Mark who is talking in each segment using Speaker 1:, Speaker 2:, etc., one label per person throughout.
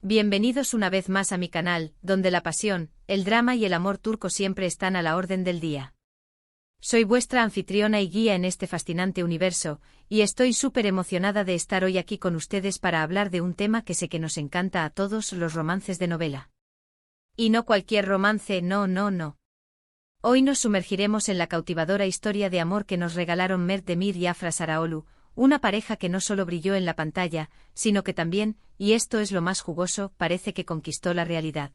Speaker 1: Bienvenidos una vez más a mi canal, donde la pasión, el drama y el amor turco siempre están a la orden del día. Soy vuestra anfitriona y guía en este fascinante universo, y estoy súper emocionada de estar hoy aquí con ustedes para hablar de un tema que sé que nos encanta a todos: los romances de novela. Y no cualquier romance, no. Hoy nos sumergiremos en la cautivadora historia de amor que nos regalaron Mert Demir y Afra Sarıoğlu, una pareja que no solo brilló en la pantalla, sino que también, y esto es lo más jugoso, parece que conquistó la realidad.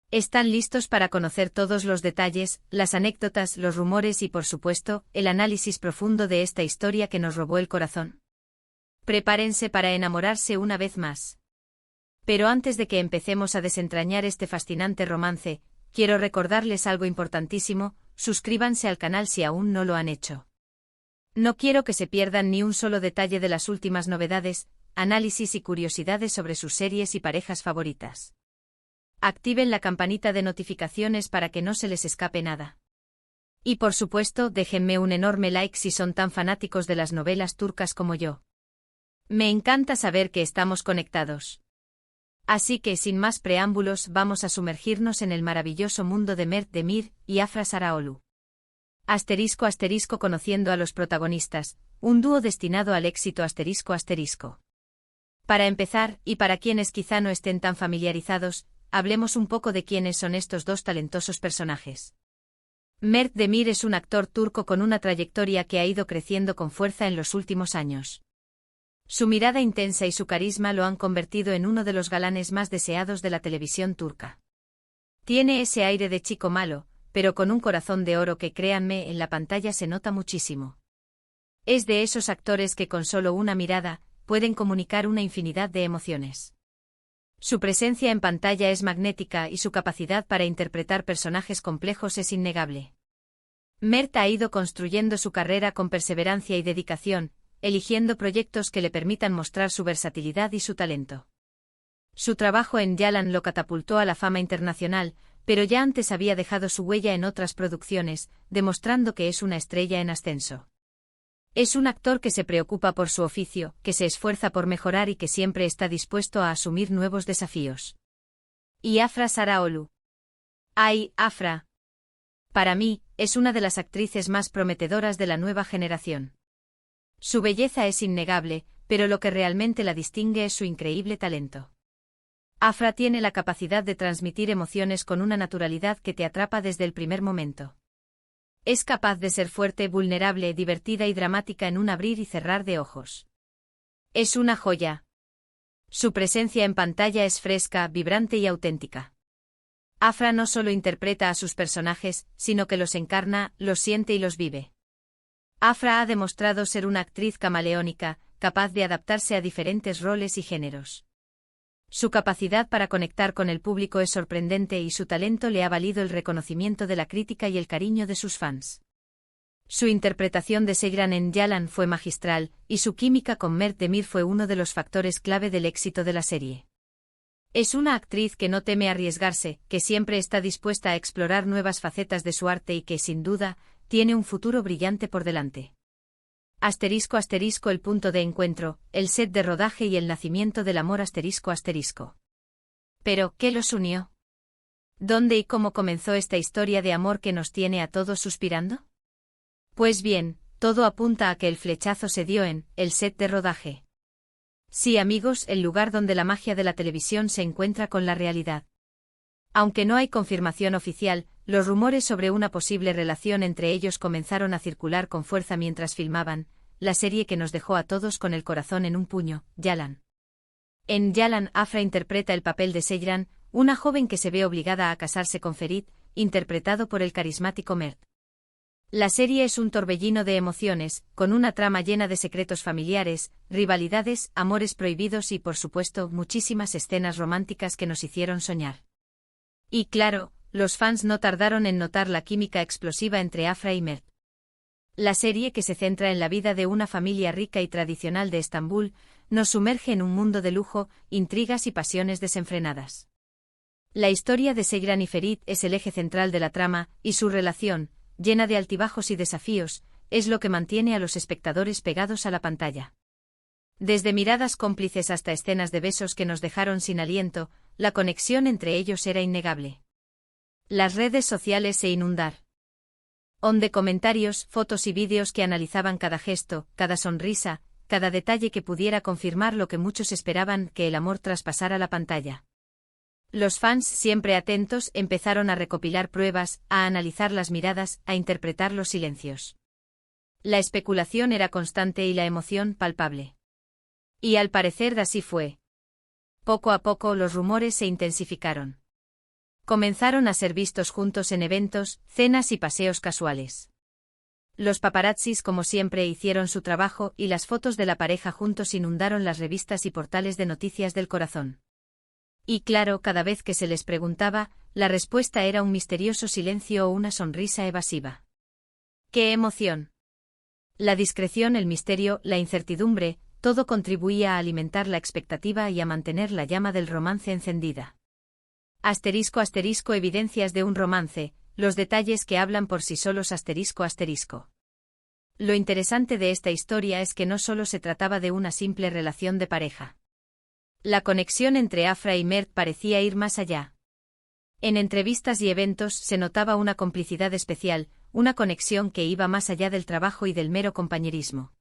Speaker 1: ¿Están listos para conocer todos los detalles, las anécdotas, los rumores y, por supuesto, el análisis profundo de esta historia que nos robó el corazón? Prepárense para enamorarse una vez más. Pero antes de que empecemos a desentrañar este fascinante romance, quiero recordarles algo importantísimo: suscríbanse al canal si aún no lo han hecho. No quiero que se pierdan ni un solo detalle de las últimas novedades, análisis y curiosidades sobre sus series y parejas favoritas. Activen la campanita de notificaciones para que no se les escape nada. Y por supuesto, déjenme un enorme like si son tan fanáticos de las novelas turcas como yo. Me encanta saber que estamos conectados. Así que sin más preámbulos, vamos a sumergirnos en el maravilloso mundo de Mert Demir y Afra Sarıoğlu. ***, conociendo a los protagonistas, un dúo destinado al éxito ***. Para empezar, y para quienes quizá no estén tan familiarizados, hablemos un poco de quiénes son estos dos talentosos personajes. Mert Demir es un actor turco con una trayectoria que ha ido creciendo con fuerza en los últimos años. Su mirada intensa y su carisma lo han convertido en uno de los galanes más deseados de la televisión turca. Tiene ese aire de chico malo, pero con un corazón de oro que, créanme, en la pantalla se nota muchísimo. Es de esos actores que con solo una mirada pueden comunicar una infinidad de emociones. Su presencia en pantalla es magnética y su capacidad para interpretar personajes complejos es innegable. Mert ha ido construyendo su carrera con perseverancia y dedicación, eligiendo proyectos que le permitan mostrar su versatilidad y su talento. Su trabajo en Yalan lo catapultó a la fama internacional, pero ya antes había dejado su huella en otras producciones, demostrando que es una estrella en ascenso. Es un actor que se preocupa por su oficio, que se esfuerza por mejorar y que siempre está dispuesto a asumir nuevos desafíos. Y Afra Sarıoğlu. ¡Ay, Afra! Para mí, es una de las actrices más prometedoras de la nueva generación. Su belleza es innegable, pero lo que realmente la distingue es su increíble talento. Afra tiene la capacidad de transmitir emociones con una naturalidad que te atrapa desde el primer momento. Es capaz de ser fuerte, vulnerable, divertida y dramática en un abrir y cerrar de ojos. Es una joya. Su presencia en pantalla es fresca, vibrante y auténtica. Afra no solo interpreta a sus personajes, sino que los encarna, los siente y los vive. Afra ha demostrado ser una actriz camaleónica, capaz de adaptarse a diferentes roles y géneros. Su capacidad para conectar con el público es sorprendente y su talento le ha valido el reconocimiento de la crítica y el cariño de sus fans. Su interpretación de Seyran en Yalan fue magistral, y su química con Mert Demir fue uno de los factores clave del éxito de la serie. Es una actriz que no teme arriesgarse, que siempre está dispuesta a explorar nuevas facetas de su arte y que, sin duda, tiene un futuro brillante por delante. ***, el punto de encuentro, el set de rodaje y el nacimiento del amor ***. Pero, ¿qué los unió? ¿Dónde y cómo comenzó esta historia de amor que nos tiene a todos suspirando? Pues bien, todo apunta a que el flechazo se dio en el set de rodaje. Sí, amigos, el lugar donde la magia de la televisión se encuentra con la realidad. Aunque no hay confirmación oficial, los rumores sobre una posible relación entre ellos comenzaron a circular con fuerza mientras filmaban la serie que nos dejó a todos con el corazón en un puño, Yalan. En Yalan, Afra interpreta el papel de Seyran, una joven que se ve obligada a casarse con Ferit, interpretado por el carismático Mert. La serie es un torbellino de emociones, con una trama llena de secretos familiares, rivalidades, amores prohibidos y, por supuesto, muchísimas escenas románticas que nos hicieron soñar. Y claro, los fans no tardaron en notar la química explosiva entre Afra y Mert. La serie, que se centra en la vida de una familia rica y tradicional de Estambul, nos sumerge en un mundo de lujo, intrigas y pasiones desenfrenadas. La historia de Seyran y Ferit es el eje central de la trama, y su relación, llena de altibajos y desafíos, es lo que mantiene a los espectadores pegados a la pantalla. Desde miradas cómplices hasta escenas de besos que nos dejaron sin aliento, la conexión entre ellos era innegable. Las redes sociales se inundaron de comentarios, fotos y vídeos que analizaban cada gesto, cada sonrisa, cada detalle que pudiera confirmar lo que muchos esperaban, que el amor traspasara la pantalla. Los fans, siempre atentos, empezaron a recopilar pruebas, a analizar las miradas, a interpretar los silencios. La especulación era constante y la emoción palpable. Y al parecer así fue. Poco a poco los rumores se intensificaron. Comenzaron a ser vistos juntos en eventos, cenas y paseos casuales. Los paparazzis, como siempre, hicieron su trabajo y las fotos de la pareja juntos inundaron las revistas y portales de noticias del corazón. Y claro, cada vez que se les preguntaba, la respuesta era un misterioso silencio o una sonrisa evasiva. ¡Qué emoción! La discreción, el misterio, la incertidumbre, todo contribuía a alimentar la expectativa y a mantener la llama del romance encendida. Asterisco asterisco evidencias de un romance, los detalles que hablan por sí solos asterisco asterisco. Lo interesante de esta historia es que no solo se trataba de una simple relación de pareja. La conexión entre Afra y Mert parecía ir más allá. En entrevistas y eventos se notaba una complicidad especial, una conexión que iba más allá del trabajo y del mero compañerismo.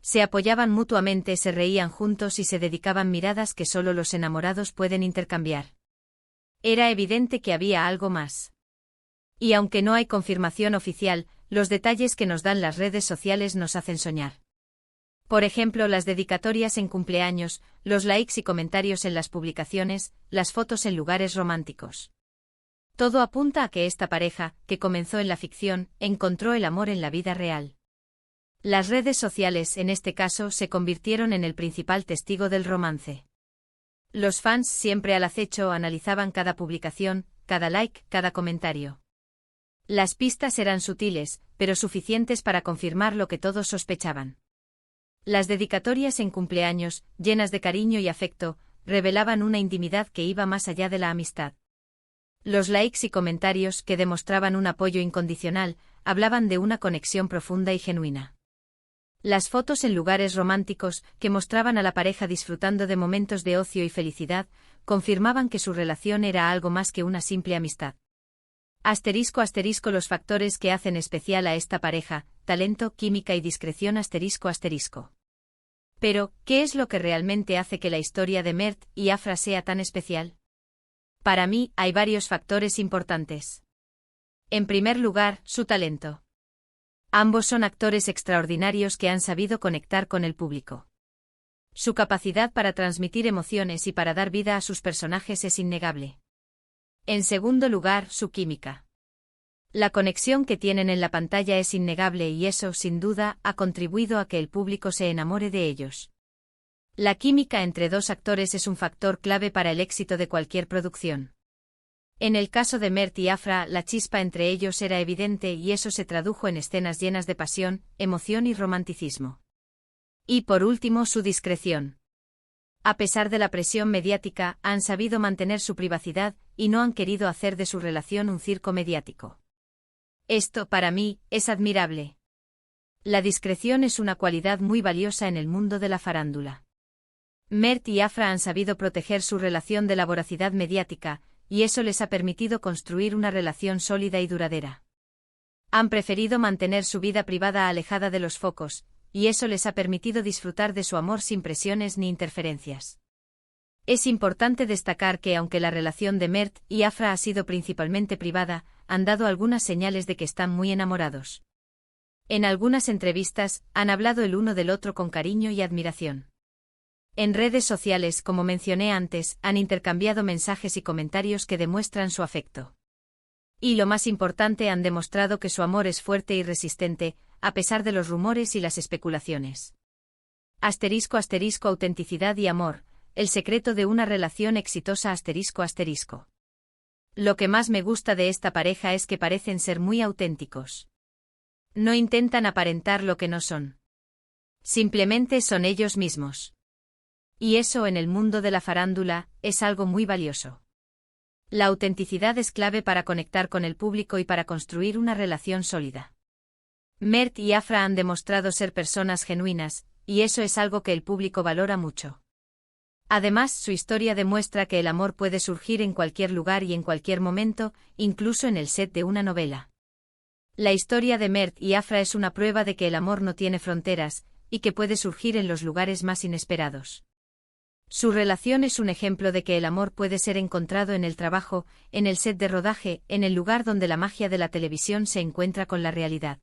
Speaker 1: Se apoyaban mutuamente, se reían juntos y se dedicaban miradas que solo los enamorados pueden intercambiar. Era evidente que había algo más. Y aunque no hay confirmación oficial, los detalles que nos dan las redes sociales nos hacen soñar. Por ejemplo, las dedicatorias en cumpleaños, los likes y comentarios en las publicaciones, las fotos en lugares románticos. Todo apunta a que esta pareja, que comenzó en la ficción, encontró el amor en la vida real. Las redes sociales, en este caso, se convirtieron en el principal testigo del romance. Los fans, siempre al acecho, analizaban cada publicación, cada like, cada comentario. Las pistas eran sutiles, pero suficientes para confirmar lo que todos sospechaban. Las dedicatorias en cumpleaños, llenas de cariño y afecto, revelaban una intimidad que iba más allá de la amistad. Los likes y comentarios, que demostraban un apoyo incondicional, hablaban de una conexión profunda y genuina. Las fotos en lugares románticos, que mostraban a la pareja disfrutando de momentos de ocio y felicidad, confirmaban que su relación era algo más que una simple amistad. Asterisco asterisco los factores que hacen especial a esta pareja, talento, química y discreción asterisco asterisco. Pero, ¿qué es lo que realmente hace que la historia de Mert y Afra sea tan especial? Para mí, hay varios factores importantes. En primer lugar, su talento. Ambos son actores extraordinarios que han sabido conectar con el público. Su capacidad para transmitir emociones y para dar vida a sus personajes es innegable. En segundo lugar, su química. La conexión que tienen en la pantalla es innegable y eso, sin duda, ha contribuido a que el público se enamore de ellos. La química entre dos actores es un factor clave para el éxito de cualquier producción. En el caso de Mert y Afra, la chispa entre ellos era evidente y eso se tradujo en escenas llenas de pasión, emoción y romanticismo. Y por último, su discreción. A pesar de la presión mediática, han sabido mantener su privacidad y no han querido hacer de su relación un circo mediático. Esto, para mí, es admirable. La discreción es una cualidad muy valiosa en el mundo de la farándula. Mert y Afra han sabido proteger su relación de la voracidad mediática, y eso les ha permitido construir una relación sólida y duradera. Han preferido mantener su vida privada alejada de los focos, y eso les ha permitido disfrutar de su amor sin presiones ni interferencias. Es importante destacar que aunque la relación de Mert y Afra ha sido principalmente privada, han dado algunas señales de que están muy enamorados. En algunas entrevistas, han hablado el uno del otro con cariño y admiración. En redes sociales, como mencioné antes, han intercambiado mensajes y comentarios que demuestran su afecto. Y lo más importante, han demostrado que su amor es fuerte y resistente, a pesar de los rumores y las especulaciones. Asterisco asterisco autenticidad y amor, el secreto de una relación exitosa asterisco asterisco. Lo que más me gusta de esta pareja es que parecen ser muy auténticos. No intentan aparentar lo que no son. Simplemente son ellos mismos. Y eso en el mundo de la farándula es algo muy valioso. La autenticidad es clave para conectar con el público y para construir una relación sólida. Mert y Afra han demostrado ser personas genuinas, y eso es algo que el público valora mucho. Además, su historia demuestra que el amor puede surgir en cualquier lugar y en cualquier momento, incluso en el set de una novela. La historia de Mert y Afra es una prueba de que el amor no tiene fronteras, y que puede surgir en los lugares más inesperados. Su relación es un ejemplo de que el amor puede ser encontrado en el trabajo, en el set de rodaje, en el lugar donde la magia de la televisión se encuentra con la realidad.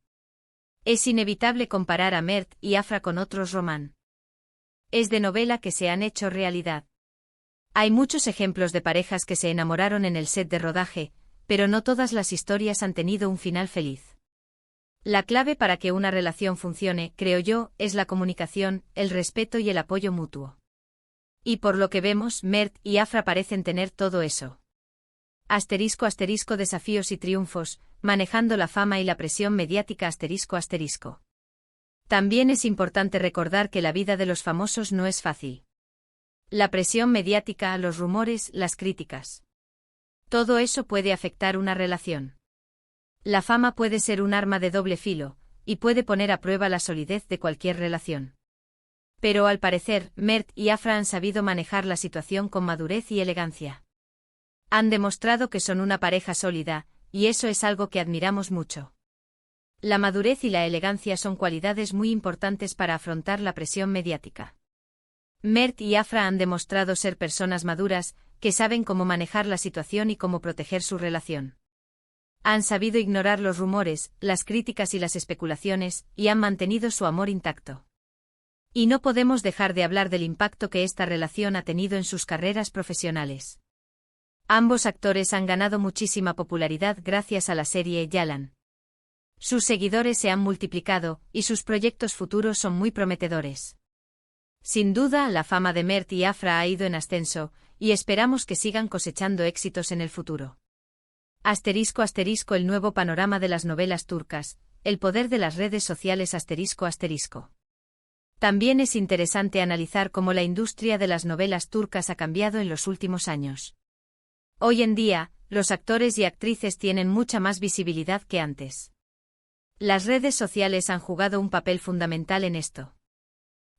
Speaker 1: Es inevitable comparar a Mert y Afra con otros román. Es de novela que se han hecho realidad. Hay muchos ejemplos de parejas que se enamoraron en el set de rodaje, pero no todas las historias han tenido un final feliz. La clave para que una relación funcione, creo yo, es la comunicación, el respeto y el apoyo mutuo. Y por lo que vemos, Mert y Afra parecen tener todo eso. *** Desafíos y triunfos, manejando la fama y la presión mediática ***. También es importante recordar que la vida de los famosos no es fácil. La presión mediática, los rumores, las críticas. Todo eso puede afectar una relación. La fama puede ser un arma de doble filo, y puede poner a prueba la solidez de cualquier relación. Pero al parecer, Mert y Afra han sabido manejar la situación con madurez y elegancia. Han demostrado que son una pareja sólida, y eso es algo que admiramos mucho. La madurez y la elegancia son cualidades muy importantes para afrontar la presión mediática. Mert y Afra han demostrado ser personas maduras, que saben cómo manejar la situación y cómo proteger su relación. Han sabido ignorar los rumores, las críticas y las especulaciones, y han mantenido su amor intacto. Y no podemos dejar de hablar del impacto que esta relación ha tenido en sus carreras profesionales. Ambos actores han ganado muchísima popularidad gracias a la serie Yalan. Sus seguidores se han multiplicado, y sus proyectos futuros son muy prometedores. Sin duda, la fama de Mert y Afra ha ido en ascenso, y esperamos que sigan cosechando éxitos en el futuro. *** El nuevo panorama de las novelas turcas, el poder de las redes sociales ***. También es interesante analizar cómo la industria de las novelas turcas ha cambiado en los últimos años. Hoy en día, los actores y actrices tienen mucha más visibilidad que antes. Las redes sociales han jugado un papel fundamental en esto.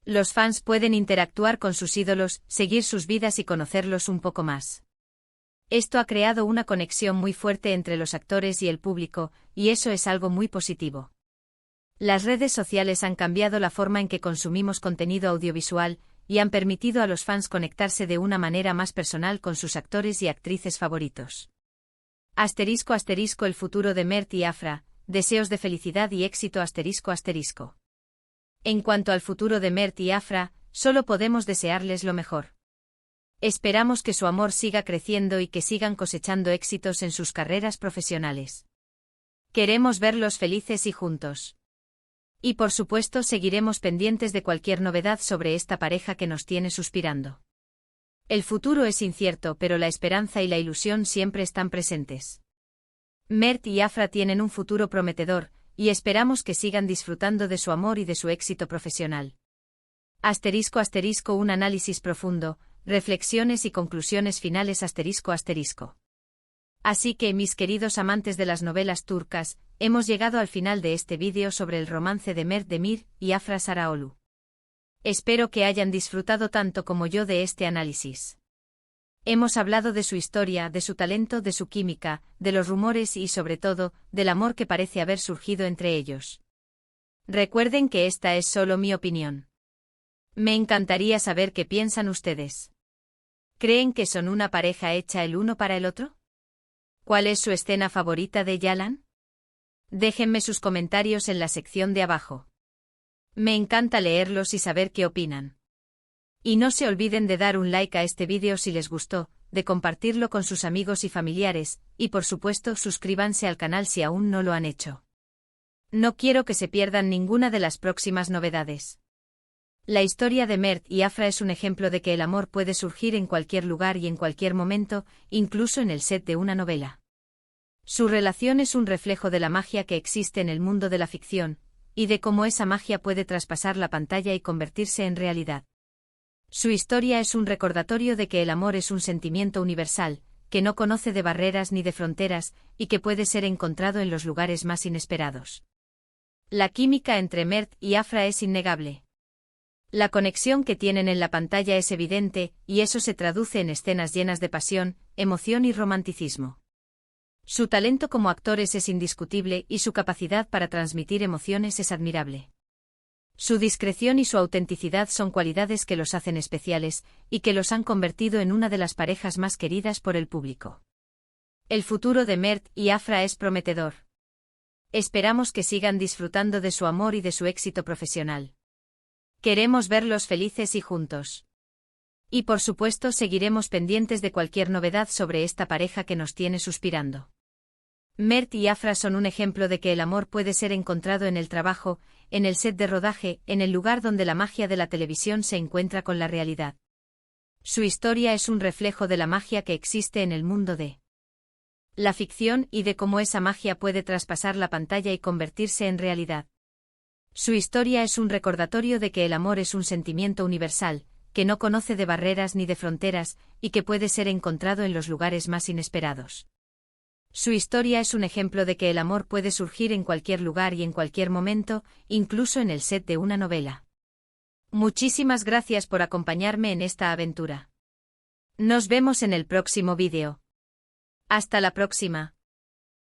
Speaker 1: Los fans pueden interactuar con sus ídolos, seguir sus vidas y conocerlos un poco más. Esto ha creado una conexión muy fuerte entre los actores y el público, y eso es algo muy positivo. Las redes sociales han cambiado la forma en que consumimos contenido audiovisual, y han permitido a los fans conectarse de una manera más personal con sus actores y actrices favoritos. *** El futuro de Mert y Afra, deseos de felicidad y éxito ***. En cuanto al futuro de Mert y Afra, solo podemos desearles lo mejor. Esperamos que su amor siga creciendo y que sigan cosechando éxitos en sus carreras profesionales. Queremos verlos felices y juntos. Y por supuesto seguiremos pendientes de cualquier novedad sobre esta pareja que nos tiene suspirando. El futuro es incierto, pero la esperanza y la ilusión siempre están presentes. Mert y Afra tienen un futuro prometedor, y esperamos que sigan disfrutando de su amor y de su éxito profesional. *** Un análisis profundo, reflexiones y conclusiones finales ***. Así que, mis queridos amantes de las novelas turcas, hemos llegado al final de este vídeo sobre el romance de Mert Demir y Afra Saraoğlu. Espero que hayan disfrutado tanto como yo de este análisis. Hemos hablado de su historia, de su talento, de su química, de los rumores y, sobre todo, del amor que parece haber surgido entre ellos. Recuerden que esta es solo mi opinión. Me encantaría saber qué piensan ustedes. ¿Creen que son una pareja hecha el uno para el otro? ¿Cuál es su escena favorita de Yalan? Déjenme sus comentarios en la sección de abajo. Me encanta leerlos y saber qué opinan. Y no se olviden de dar un like a este vídeo si les gustó, de compartirlo con sus amigos y familiares, y por supuesto suscríbanse al canal si aún no lo han hecho. No quiero que se pierdan ninguna de las próximas novedades. La historia de Mert y Afra es un ejemplo de que el amor puede surgir en cualquier lugar y en cualquier momento, incluso en el set de una novela. Su relación es un reflejo de la magia que existe en el mundo de la ficción, y de cómo esa magia puede traspasar la pantalla y convertirse en realidad. Su historia es un recordatorio de que el amor es un sentimiento universal, que no conoce de barreras ni de fronteras, y que puede ser encontrado en los lugares más inesperados. La química entre Mert y Afra es innegable. La conexión que tienen en la pantalla es evidente, y eso se traduce en escenas llenas de pasión, emoción y romanticismo. Su talento como actores es indiscutible y su capacidad para transmitir emociones es admirable. Su discreción y su autenticidad son cualidades que los hacen especiales, y que los han convertido en una de las parejas más queridas por el público. El futuro de Mert y Afra es prometedor. Esperamos que sigan disfrutando de su amor y de su éxito profesional. Queremos verlos felices y juntos. Y por supuesto seguiremos pendientes de cualquier novedad sobre esta pareja que nos tiene suspirando. Mert y Afra son un ejemplo de que el amor puede ser encontrado en el trabajo, en el set de rodaje, en el lugar donde la magia de la televisión se encuentra con la realidad. Su historia es un reflejo de la magia que existe en el mundo de la ficción y de cómo esa magia puede traspasar la pantalla y convertirse en realidad. Su historia es un recordatorio de que el amor es un sentimiento universal, que no conoce de barreras ni de fronteras, y que puede ser encontrado en los lugares más inesperados. Su historia es un ejemplo de que el amor puede surgir en cualquier lugar y en cualquier momento, incluso en el set de una novela. Muchísimas gracias por acompañarme en esta aventura. Nos vemos en el próximo vídeo. Hasta la próxima.